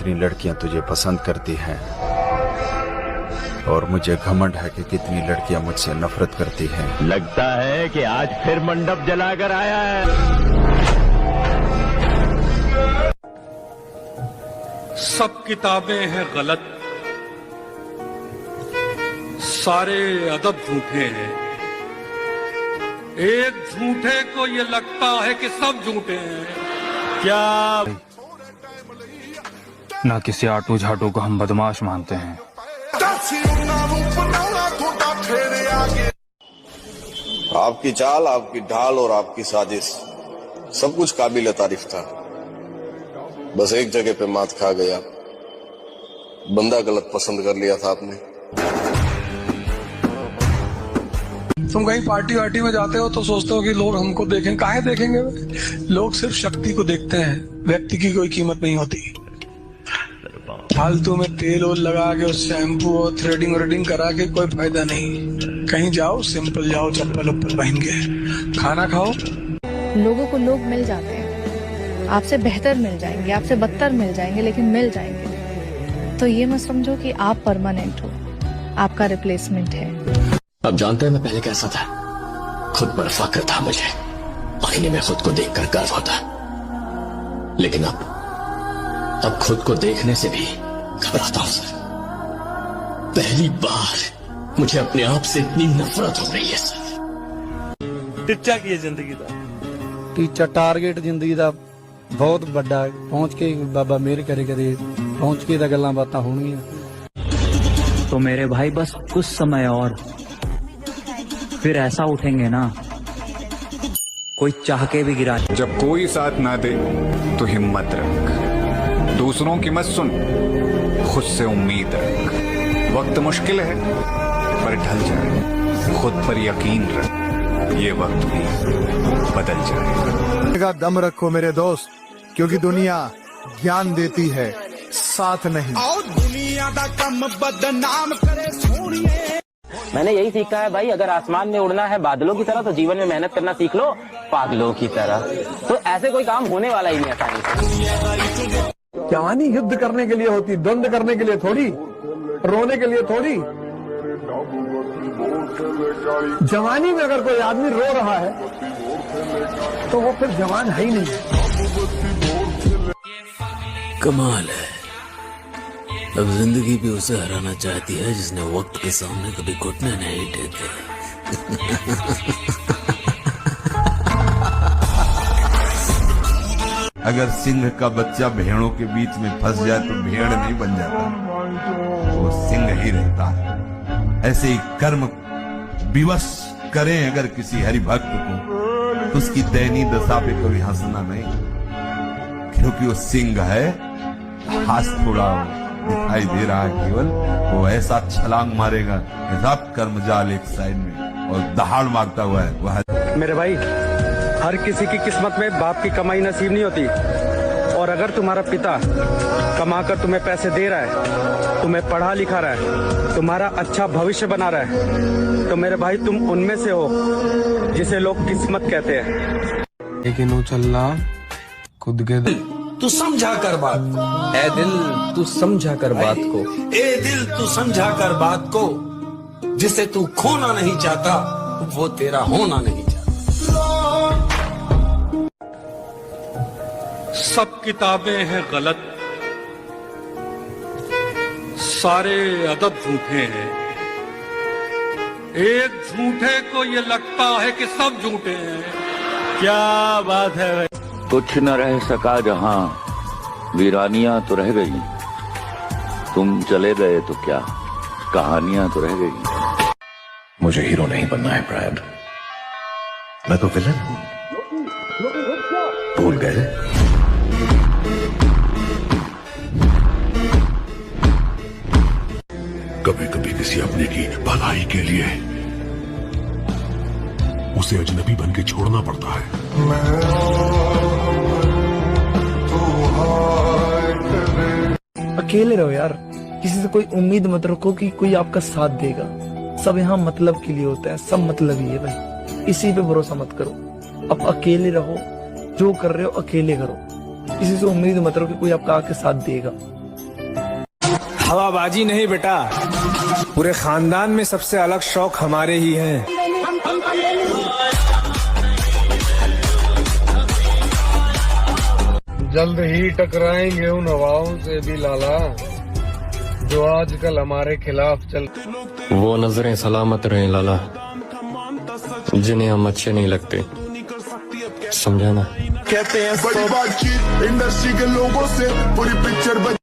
कितनी लड़कियां तुझे पसंद करती हैं और मुझे घमंड है कि कितनी लड़कियां मुझसे नफरत करती हैं। लगता है कि आज फिर मंडप जलाकर आया है। सब किताबें हैं गलत, सारे अदब झूठे हैं। एक झूठे को ये लगता है कि सब झूठे हैं। क्या ना किसी आटू झाटू को हम बदमाश मानते हैं। आपकी चाल, आपकी ढाल और आपकी साजिश सब कुछ काबिल तारीफ था। बस एक जगह पे मात खा गया, बंदा गलत पसंद कर लिया था आपने। तुम कहीं पार्टी वार्टी में जाते हो तो सोचते हो कि लोग हमको देखें। काहे देखेंगे? लोग सिर्फ शक्ति को देखते हैं, व्यक्ति की कोई कीमत नहीं होती। फालतू में तेल ओल लगा के उस शैम्पू और थ्रेडिंग व्रेडिंग करा के कोई फायदा नहीं। कहीं जाओ सिंपल जाओ, चप्पल उप्पल पहन के खाना खाओ। लोगों को लोग मिल जाते हैं, आपसे बेहतर मिल जाएंगे, आपसे बदतर मिल जाएंगे, लेकिन मिल जाएंगे। तो ये मत समझो कि आप परमानेंट हो, आपका रिप्लेसमेंट है। अब जानते हैं मैं पहले कैसा था। खुद पर फक्र था मुझे, आईने में खुद को देखकर गर्व होता। लेकिन अब खुद को देखने से भी घबराता हूं सर। पहली बार मुझे अपने आप से इतनी नफरत हो रही है सर। टिच्चा की जिंदगी दा टीचा टारगेट जिंदगी दा बहुत बड़ा पहुंच के बाबा मेहर करे करे पहुंच के दा गल्लां बातां होणगियां। तो मेरे भाई बस कुछ समय और, फिर ऐसा उठेंगे ना कोई चाह के भी गिरा। जब कोई साथ ना दे तो हिम्मत रख, दूसरों की मत सुन, खुद से उम्मीद रख। वक्त मुश्किल है पर ढल जाए, खुद पर यकीन रख, ये वक्त भी बदल जाएगा। दम रखो मेरे दोस्त, क्योंकि दुनिया ज्ञान देती है, साथ नहीं। और दुनिया दा कम बदनाम करे सोनिए। मैंने यही सीखा है भाई, अगर आसमान में उड़ना है बादलों की तरह तो जीवन में मेहनत करना सीख लो पागलों की तरह। तो ऐसे कोई काम होने वाला ही नहीं आसानी से। जवानी युद्ध करने के लिए होती, द्वंद करने के लिए थोड़ी, रोने के लिए थोड़ी। जवानी में अगर कोई आदमी रो रहा है तो वो फिर जवान है ही नहीं। कमाल है, अब जिंदगी भी उसे हराना चाहती है जिसने वक्त के सामने कभी घुटने नहीं टेके। अगर सिंह का बच्चा भेड़ों के बीच में फंस जाए तो भेड़ नहीं बन जाता, वो सिंह ही रहता है। ऐसे ही कर्म विवश करें अगर किसी हरि भक्त को, तो उसकी दयनीय दशा पे कभी हंसना नहीं, क्योंकि वो सिंह है। हाथ थोड़ा दिखाई दे रहा है केवल, वो ऐसा छलांग मारेगा, सब कर्म जाल एक साइड में और दहाड़ मारता हुआ है वह। मेरे भाई, हर किसी की किस्मत में बाप की कमाई नसीब नहीं होती। और अगर तुम्हारा पिता कमाकर तुम्हें पैसे दे रहा है, तुम्हें पढ़ा लिखा रहा है, तुम्हारा अच्छा भविष्य बना रहा है, तो मेरे भाई तुम उनमें से हो जिसे लोग किस्मत कहते हैं। लेकिन वो चलना खुद के तू समझा कर बात को, ए दिल तू समझा कर बात को, ए दिल तू समझा कर बात को। जिसे तू खोना नहीं चाहता वो तेरा होना नहीं चाहता। सब किताबें हैं गलत, सारे अदब झूठे हैं। एक झूठे को ये लगता है कि सब झूठे हैं। क्या बात है भाई। कुछ न रह सका जहां, वीरानियां तो रह गई। तुम चले गए तो क्या, कहानियां तो रह गई। मुझे हीरो नहीं बनना है ब्रैड, मैं तो विलन हूं, भूल गए? कभी कभी किसी अपने की भलाई के लिए उसे अजनबी बन के छोड़ना पड़ता है। अकेले रहो यार, किसी से कोई उम्मीद मत रखो कि कोई आपका साथ देगा। सब यहाँ मतलब के लिए होता है, सब मतलब ही है भाई, इसी पे भरोसा मत करो। अब अकेले रहो, जो कर रहे हो अकेले करो, किसी से उम्मीद मत रखो कि कोई आपका आके साथ देगा। हवाबाजी नहीं बेटा, पूरे खानदान में सबसे अलग शौक हमारे ही हैं। जल्द ही टकराएंगे उन हवाओं से भी लाला, जो आजकल हमारे खिलाफ चल। वो नजरें सलामत रहे लाला, जिन्हें हम अच्छे नहीं लगते, समझा ना। कहते हैं बड़ी बातचीत इंडस्ट्री के लोगों से पूरी पिक्चर बन।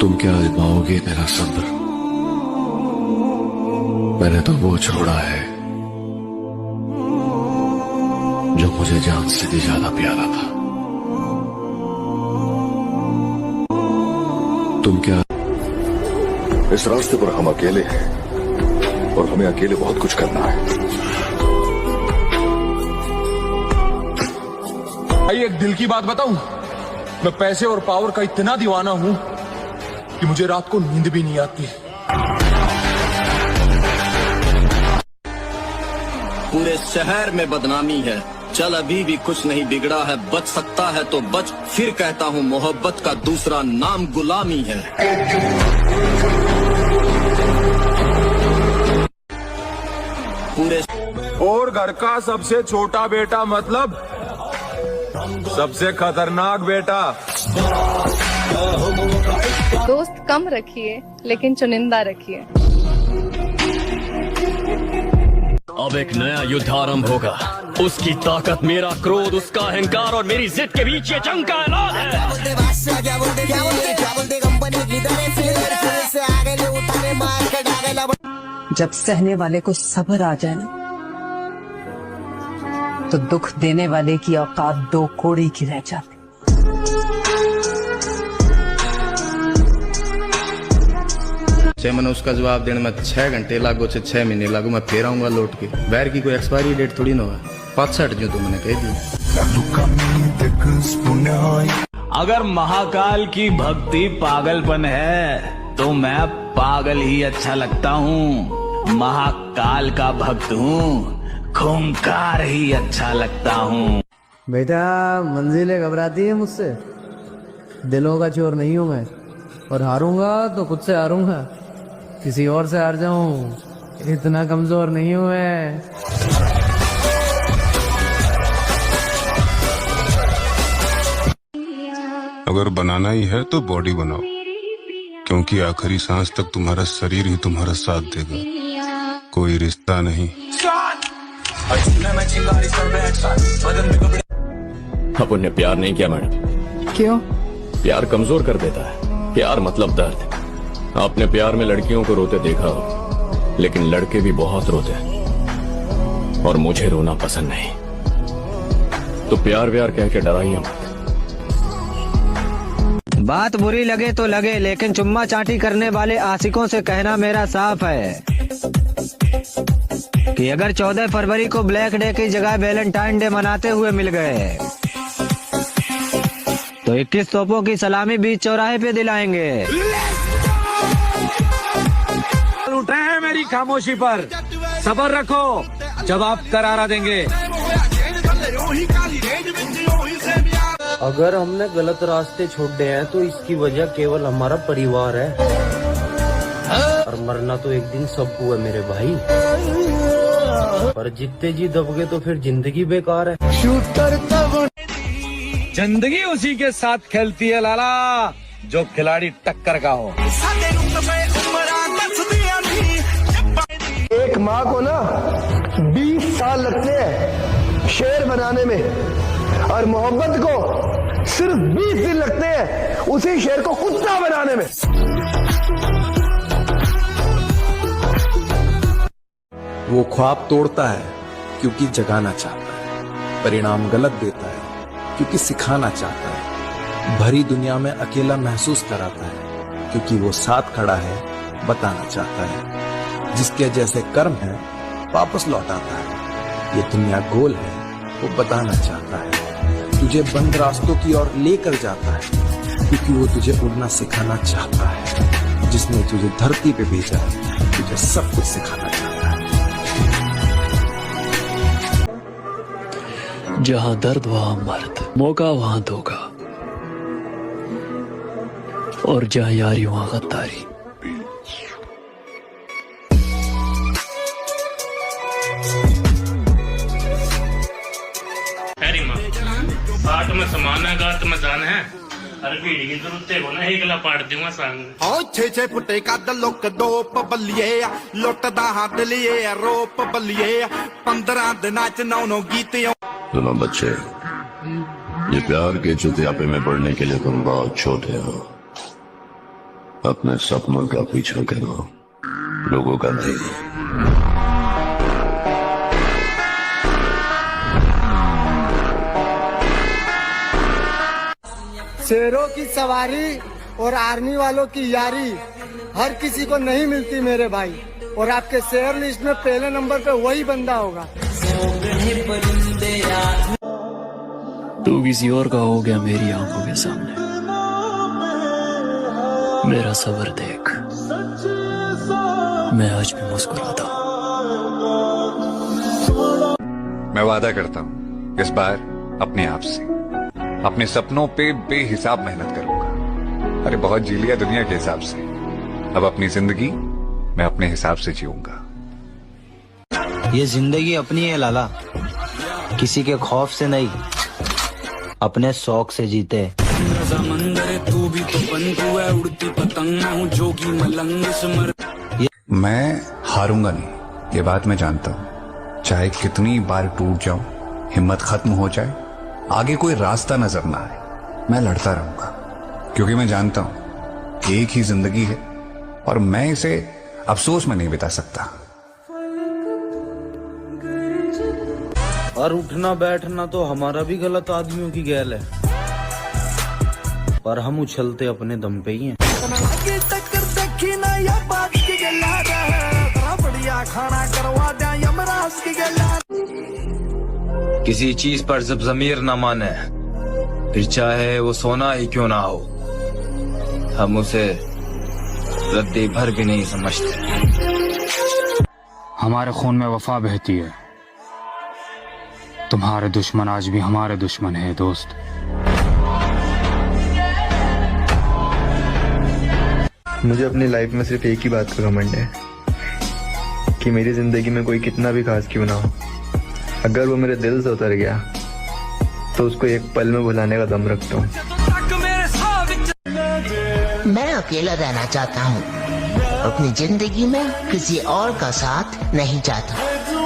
तुम क्या आजमाओगे मेरा सब्र? मैंने तो वो छोड़ा है जो मुझे जान से भी ज्यादा प्यारा था। तुम क्या? इस रास्ते पर हम अकेले हैं और हमें अकेले बहुत कुछ करना है। एक दिल की बात बताऊं, मैं पैसे और पावर का इतना दीवाना हूं कि मुझे रात को नींद भी नहीं आती। पूरे शहर में बदनामी है, चल अभी भी कुछ नहीं बिगड़ा है, बच सकता है तो बच, फिर कहता हूँ मोहब्बत का दूसरा नाम गुलामी है। पूरे और घर का सबसे छोटा बेटा मतलब सबसे खतरनाक बेटा। दोस्त कम रखिए लेकिन चुनिंदा रखिए। अब एक नया युद्ध आरंभ होगा, उसकी ताकत, मेरा क्रोध, उसका अहंकार और मेरी जिद के बीच ये जंग का ऐलान है। जब सहने वाले को सब्र आ जाए ना, तो दुख देने वाले की औकात दो कोड़ी की रह जाती। चाहे मैंने उसका जवाब देने में 6 घंटे लागू, 6 महीने लागू, मैं फिर आऊंगा लौट के। बैर की कोई एक्सपायरी डेट थोड़ी ना हुआ, 65 जो तो मैंने कह दी। अगर महाकाल की भक्ति पागलपन है तो मैं पागल ही अच्छा लगता हूँ। महाकाल का भक्त हूँ, खूंखार ही अच्छा लगता हूँ। बेटा मंजिलें घबराती है मुझसे, दिलों का चोर नहीं हूँ मैं, और हारूंगा तो खुद से हारूंगा, किसी और से हार जाऊं इतना कमजोर नहीं हूं मैं। अगर बनाना ही है तो बॉडी बनाओ, क्योंकि आखिरी सांस तक तुम्हारा शरीर ही तुम्हारा साथ देगा, कोई रिश्ता नहीं। अपन ने प्यार नहीं किया मैडम। क्यों? प्यार कमजोर कर देता है, प्यार मतलब दर्द। आपने प्यार में लड़कियों को रोते देखा हो, लेकिन लड़के भी बहुत रोते हैं, और मुझे रोना पसंद नहीं। तो प्यार व्यार कह के डराइए मत। बात बुरी लगे तो लगे, लेकिन चुम्मा चाटी करने वाले आशिकों से कहना मेरा साफ है कि अगर 14 फरवरी को ब्लैक डे की जगह वैलेंटाइन डे मनाते हुए मिल गए तो 21 तोपों की सलामी बीच चौराहे पे दिलाएंगे। उठ रहे हैं मेरी खामोशी पर, सब्र रखो, जवाब करारा देंगे। अगर हमने गलत रास्ते छोड़े हैं तो इसकी वजह केवल हमारा परिवार है, और मरना तो एक दिन सबको है मेरे भाई, पर जितने जी दब गए तो फिर जिंदगी बेकार है। जिंदगी उसी के साथ खेलती है लाला जो खिलाड़ी टक्कर का हो। एक माँ को ना 20 साल लगते हैं शेर बनाने में, और मोहब्बत को सिर्फ 20 दिन लगते हैं उसी शेर को कुत्ता बनाने में। वो ख्वाब तोड़ता है क्योंकि जगाना चाहता है, परिणाम गलत देता है क्योंकि सिखाना चाहता है, भरी दुनिया में अकेला महसूस कराता है क्योंकि वो साथ खड़ा है, बताना चाहता है, जिसके जैसे कर्म है वापस लौटाता है, ये दुनिया गोल है वो बताना चाहता है, तुझे बंद रास्तों की ओर लेकर जाता है क्योंकि वो तुझे उड़ना सिखाना चाहता है, जिसने तुझे धरती पे भेजा तुझे सब कुछ सिखाना चाहता है। जहां दर्द वहां मर्द, मौका वहां धोखा, और जा यारी वहां गद्दारी। पाठ में समाना गात में जान है अरे भीड़ की जरूरत है ना एक ला पाट दूंगा संग ओ 6 फुटे का दलोक दोप बलिए लुटदा हाथ लिए रोप बलिए 15 दिना च 9 गीत। सुनो बच्चे, ये प्यार के चुतियापे में पड़ने के लिए तुम बहुत छोटे हो। अपने सपनों का पीछा करो, लोगों का नहीं। शेरों की सवारी और आर्मी वालों की यारी हर किसी को नहीं मिलती मेरे भाई, और आपके शेयर लिस्ट में पहले नंबर पे वही बंदा होगा। तू किसी और का हो गया मेरी आंखों के सामने, मेरा सबर देख, मैं आज भी मुस्कुराता हूँ। मैं वादा करता हूँ इस बार अपने आप से, अपने सपनों पे बेहिसाब मेहनत करूंगा। अरे बहुत जी लिया दुनिया के हिसाब से, अब अपनी जिंदगी मैं अपने हिसाब से जीऊंगा। ये जिंदगी अपनी है लाला, किसी के खौफ से नहीं, अपने शौक से जीते। तू भी तो बनतू है उड़ती पतंग, मैं हूँ जोगी मलंग सिमर। मैं हारूंगा नहीं, ये बात मैं जानता हूँ। चाहे कितनी बार टूट जाऊं, हिम्मत खत्म हो जाए, आगे कोई रास्ता नजर ना आए, मैं लड़ता रहूंगा, क्योंकि मैं जानता हूं एक ही जिंदगी है और मैं इसे अफसोस में नहीं बिता सकता। और उठना बैठना तो हमारा भी गलत आदमियों की गैल है, पर हम उछलते अपने दम पे ही हैं। किसी चीज पर जब ज़मीर न माने, फिर चाहे वो सोना ही क्यों ना हो, हम उसे रद्दी भर भी नहीं समझते। हमारे खून में वफा बहती है, तुम्हारे दुश्मन आज भी हमारे दुश्मन है दोस्त। मुझे अपनी लाइफ में सिर्फ एक ही बात का घमंड है कि मेरी जिंदगी में कोई कितना भी खास क्यों ना हो, अगर वो मेरे दिल से उतर गया तो उसको एक पल में भुलाने का दम रखता हूँ। मैं अकेला रहना चाहता हूँ, अपनी जिंदगी में किसी और का साथ नहीं चाहता,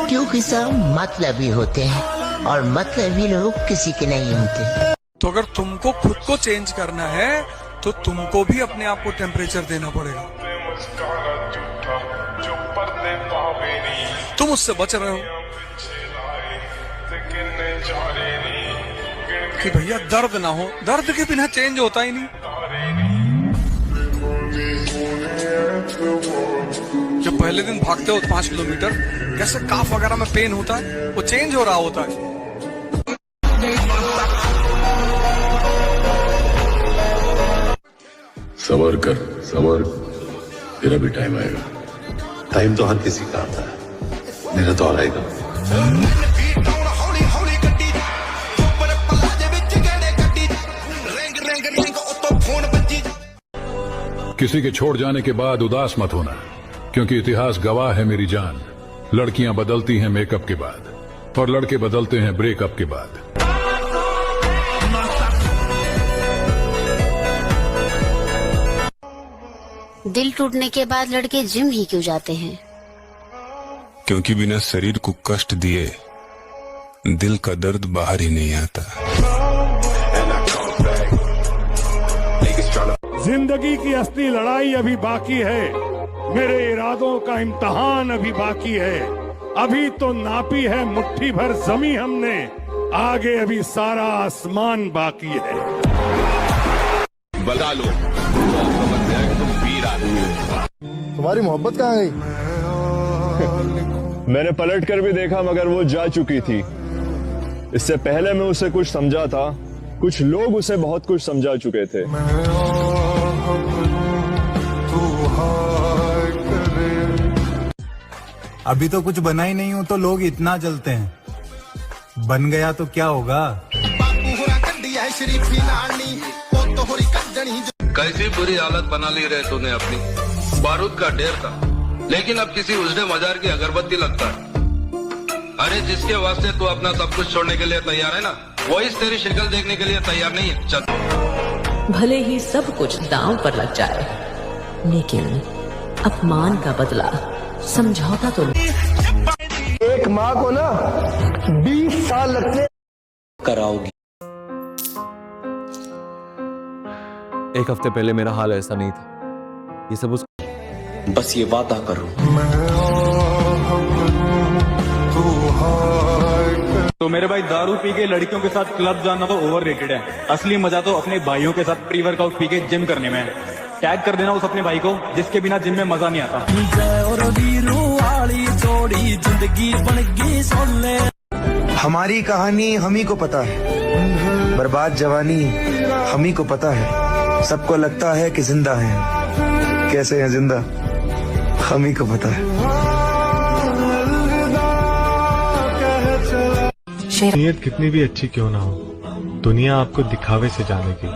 क्योंकि सब मतलबी होते हैं और मतलबी लोग किसी के नहीं होते। तो अगर तुमको खुद को चेंज करना है तो तुमको भी अपने आप को टेम्परेचर देना पड़ेगा। तुम उससे बच रहे हो कि भैया दर्द ना हो, दर्द के बिना चेंज होता ही नहीं। जब पहले दिन भागते हो 5 किलोमीटर, कैसे काफ वगैरह में पेन होता है, वो चेंज हो रहा होता है। सबर कर, सबर, तेरा भी टाइम आएगा। टाइम तो हर किसी का आता है, मेरा तो आएगा। किसी के छोड़ जाने के बाद उदास मत होना, क्योंकि इतिहास गवाह है मेरी जान। लड़कियां बदलती हैं मेकअप के बाद और लड़के बदलते हैं ब्रेकअप के बाद। दिल टूटने के बाद लड़के जिम ही क्यों जाते हैं? क्योंकि बिना शरीर को कष्ट दिए दिल का दर्द बाहर ही नहीं आता। जिंदगी की असली लड़ाई अभी बाकी है, मेरे इरादों का इम्तहान अभी बाकी है। अभी तो नापी है मुट्ठी भर जमी हमने, आगे अभी सारा आसमान बाकी है। बता लो, तुम वीर आदमी हो। तुम्हारी मोहब्बत कहाँ गई? मैंने पलट कर भी देखा मगर वो जा चुकी थी। इससे पहले मैं उसे कुछ समझा था, कुछ लोग उसे बहुत कुछ समझा चुके थे। अभी तो कुछ बना ही नहीं हो तो लोग इतना जलते हैं, बन गया तो क्या होगा। कैसी बुरी हालत बना ली रहे तूने अपनी। बारूद का ढेर था, लेकिन अब किसी उजड़े मजार की अगरबत्ती लगता है। अरे जिसके वास्ते तू अपना सब कुछ छोड़ने के लिए तैयार है ना, वो इस तेरी शक्ल देखने के लिए तैयार नहीं है। चल। भले ही सब कुछ दांव पर लग जाए, लेकिन अपमान का बदला समझौता तो एक माँ को ना 20 साल लगते कराओगी। एक हफ्ते पहले मेरा हाल ऐसा नहीं था, ये सब उस बस ये वादा करो। तो मेरे भाई दारू पी के लड़कियों के साथ क्लब जाना तो ओवररेटेड है। असली मजा तो अपने भाइयों के साथ प्री वर्कआउट पी के जिम करने में है। टैग कर देना उस अपने भाई को जिसके बिना जिम में मजा नहीं आता। हमारी कहानी हम ही को पता है, बर्बाद जवानी हम ही को पता है। सबको लगता है कि जिंदा है, कैसे है जिंदा हम ही को पता है। नीयत कितनी भी अच्छी क्यों ना हो, दुनिया आपको दिखावे से जानेगी।